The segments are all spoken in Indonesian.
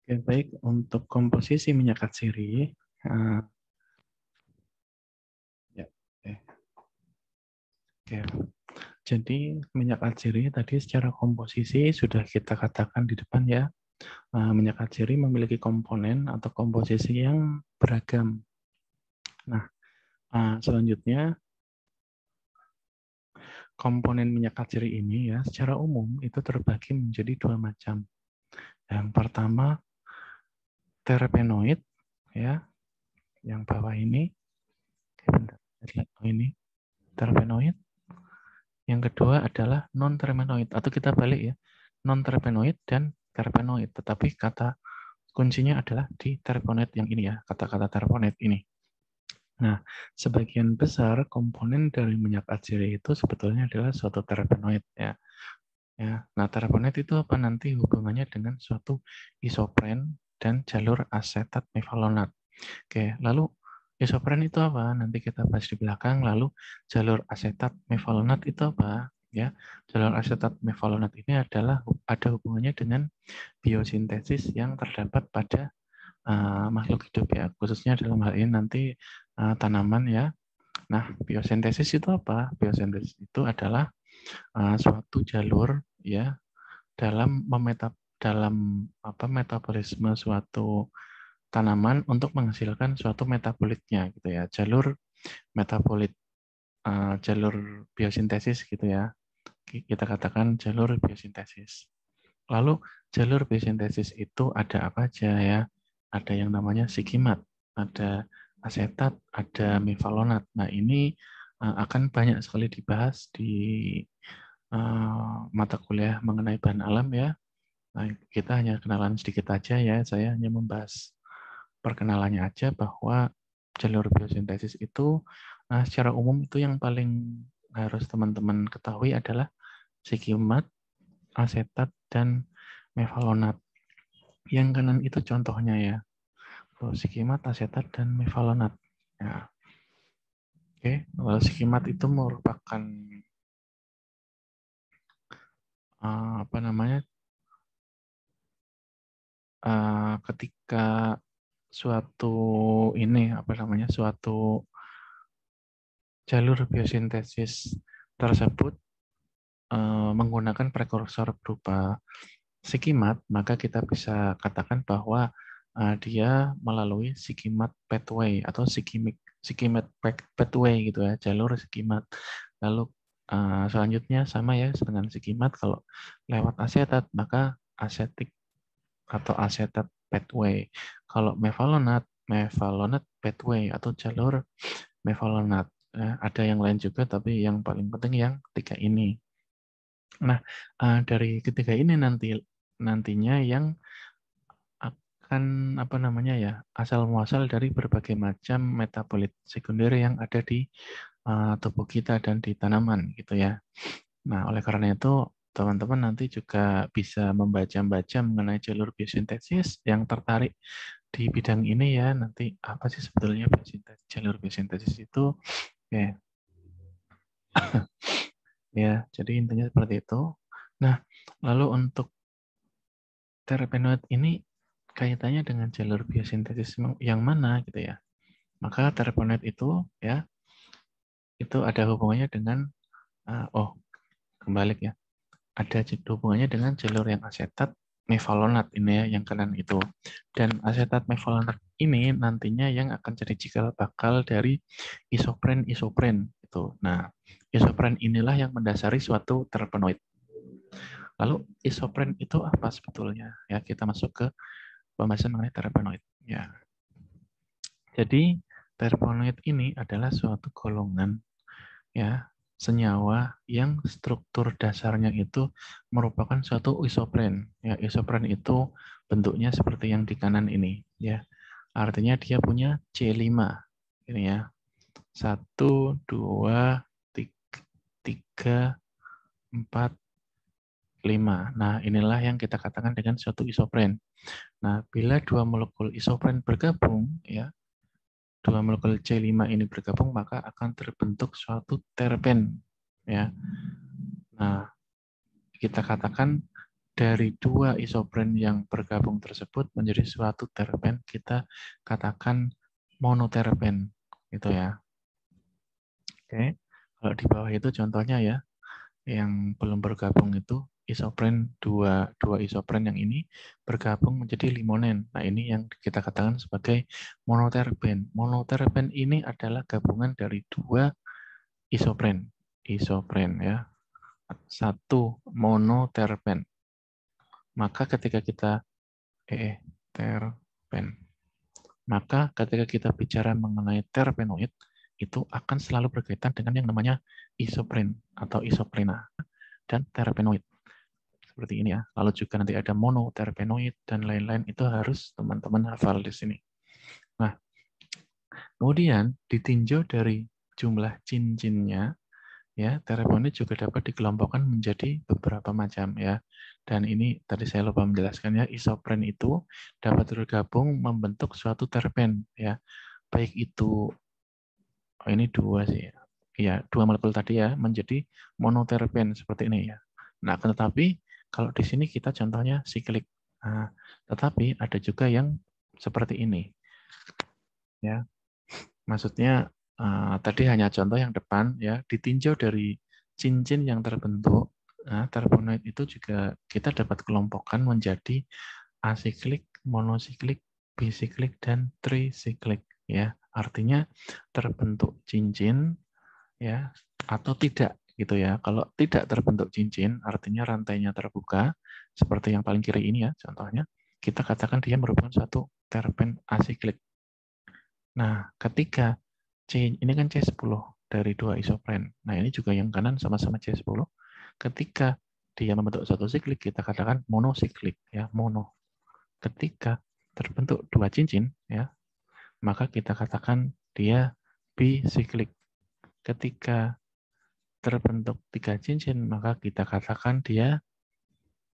Oke, baik. Untuk komposisi minyak atsiri, ya, oke. Jadi minyak atsiri tadi secara komposisi sudah kita katakan di depan ya. Minyak atsiri memiliki komponen atau komposisi yang beragam. Nah, selanjutnya komponen minyak atsiri ini ya secara umum itu terbagi menjadi dua macam. Yang pertama terpenoid ya, yang bawah ini. Ini terpenoid. Yang kedua adalah non-terpenoid, atau kita balik ya, non-terpenoid dan terpenoid. Tetapi kata kuncinya adalah di terpenoid yang ini ya, kata-kata terpenoid ini. Nah, sebagian besar komponen dari minyak atsiri itu sebetulnya adalah suatu terpenoid ya. Nah, terpenoid itu apa nanti hubungannya dengan suatu isopren dan jalur asetat mevalonat. Oke, lalu isopren itu apa? Nanti kita bahas di belakang. Lalu jalur asetat mevalonat itu apa? Ya, jalur asetat mevalonat ini adalah ada hubungannya dengan biosintesis yang terdapat pada makhluk hidup ya, khususnya dalam hal ini nanti tanaman ya. Nah, biosintesis itu apa? Biosintesis itu adalah suatu jalur ya dalam metabolisme suatu tanaman untuk menghasilkan suatu metabolitnya gitu ya, jalur metabolit, jalur biosintesis gitu ya, kita katakan jalur biosintesis. Lalu jalur biosintesis itu ada apa aja ya? Ada yang namanya sikimat, ada asetat, ada mevalonat. Nah, ini akan banyak sekali dibahas di mata kuliah mengenai bahan alam ya. Nah, kita hanya kenalan sedikit aja ya. Saya hanya membahas perkenalannya aja bahwa jalur biosintesis itu secara umum itu yang paling harus teman-teman ketahui adalah sikimat, asetat, dan mevalonat. Yang kanan itu contohnya ya. Sikimat, asetat, dan mevalonat. Ya. Oke, lalu sikimat itu merupakan apa namanya? Ketika suatu suatu jalur biosintesis tersebut menggunakan prekursor berupa sikimat, maka kita bisa katakan bahwa dia melalui sikimat pathway atau sikimat pathway gitu ya, jalur sikimat. Lalu selanjutnya sama ya dengan sikimat, kalau lewat asetat maka asetik atau asetat pathway. Kalau mevalonat pathway atau jalur mevalonat. Ada yang lain juga, tapi yang paling penting yang ketiga ini. Nah, dari ketiga ini nantinya yang akan asal muasal dari berbagai macam metabolit sekunder yang ada di tubuh kita dan di tanaman gitu ya. Nah, oleh karena itu teman-teman nanti juga bisa membaca mengenai jalur biosintesis, yang tertarik di bidang ini ya, nanti apa sih sebetulnya jalur biosintesis itu. Oke. Ya, jadi intinya seperti itu. Nah, lalu untuk terpenoid ini kaitannya dengan jalur biosintesis yang mana gitu ya. Maka terpenoid itu ya, itu ada hubungannya dengan kembali ya. Ada hubungannya dengan jalur yang asetat mevalonat ini ya, yang kanan itu. Dan asetat mevalonat ini nantinya yang akan jadi cikal bakal dari isopren itu. Nah, isopren inilah yang mendasari suatu terpenoid. Lalu isopren itu apa sebetulnya? Ya, kita masuk ke pembahasan mengenai terpenoid. Ya. Jadi terpenoid ini adalah suatu golongan ya senyawa yang struktur dasarnya itu merupakan suatu isopren. Ya, isopren itu bentuknya seperti yang di kanan ini ya. Artinya dia punya C5 ini ya. 1 2 3 4 5. Nah, inilah yang kita katakan dengan suatu isopren. Nah, bila dua molekul isopren bergabung ya, dua molekul C5 ini bergabung, maka akan terbentuk suatu terpen ya. Nah, kita katakan dari dua isopren yang bergabung tersebut menjadi suatu terpen, kita katakan monoterpen, gitu ya. Oke, kalau di bawah itu contohnya ya, yang belum bergabung itu isopren dua isopren yang ini bergabung menjadi limonen. Nah, ini yang kita katakan sebagai monoterpen. Monoterpen ini adalah gabungan dari dua isopren. Isopren ya. Satu monoterpen. Maka ketika kita terpen. Maka ketika kita bicara mengenai terpenoid, itu akan selalu berkaitan dengan yang namanya isopren atau isoprena dan terpenoid. Seperti ini ya. Lalu juga nanti ada monoterpenoid dan lain-lain, itu harus teman-teman hafal di sini. Nah, kemudian ditinjau dari jumlah cincinnya, ya, terpenoid juga dapat dikelompokkan menjadi beberapa macam ya. Dan ini tadi saya lupa menjelaskan ya, isopren itu dapat bergabung membentuk suatu terpen ya. Baik itu ini dua sih. Ya, dua molekul tadi ya menjadi monoterpen seperti ini ya. Nah, tetapi kalau di sini kita contohnya siklik. Nah, tetapi ada juga yang seperti ini. Ya. Maksudnya tadi hanya contoh yang depan ya, ditinjau dari cincin yang terbentuk. Nah, terpenoid itu juga kita dapat kelompokkan menjadi asiklik, monosiklik, bisiklik, dan trisiklik ya. Artinya terbentuk cincin ya atau tidak gitu ya. Kalau tidak terbentuk cincin artinya rantainya terbuka seperti yang paling kiri ini ya contohnya. Kita katakan dia merupakan suatu terpen asiklik. Nah, ketika ini kan C10 dari dua isopren. Nah, ini juga yang kanan sama-sama C10. Ketika dia membentuk satu siklik, kita katakan monosiklik ya, mono. Ketika terbentuk dua cincin ya, maka kita katakan dia bisiklik. Ketika terbentuk tiga cincin, maka kita katakan dia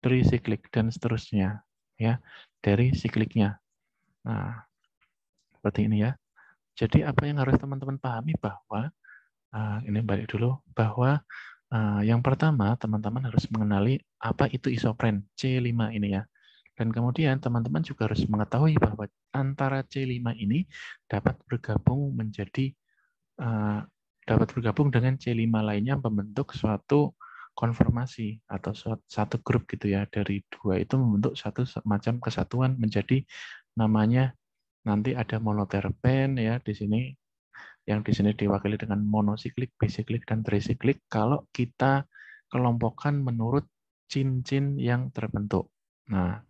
trisiklik dan seterusnya ya, dari sikliknya. Nah, seperti ini ya. Jadi apa yang harus teman-teman pahami bahwa ini balik dulu bahwa yang pertama teman-teman harus mengenali apa itu isopren C5 ini ya. Dan kemudian teman-teman juga harus mengetahui bahwa antara C5 ini dapat bergabung menjadi dapat bergabung dengan C5 lainnya membentuk suatu konformasi atau satu grup gitu ya. Dari dua itu membentuk satu macam kesatuan menjadi namanya nanti ada monoterpen ya di sini, yang di sini diwakili dengan monosiklik, bisiklik, dan trisiklik kalau kita kelompokkan menurut cincin yang terbentuk. Nah,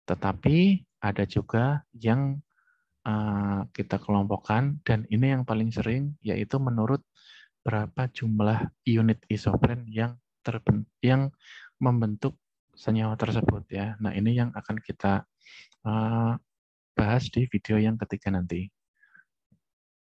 tetapi ada juga yang kita kelompokkan, dan ini yang paling sering, yaitu menurut berapa jumlah unit isopren yang membentuk senyawa tersebut ya. Nah, ini yang akan kita bahas di video yang ketiga nanti.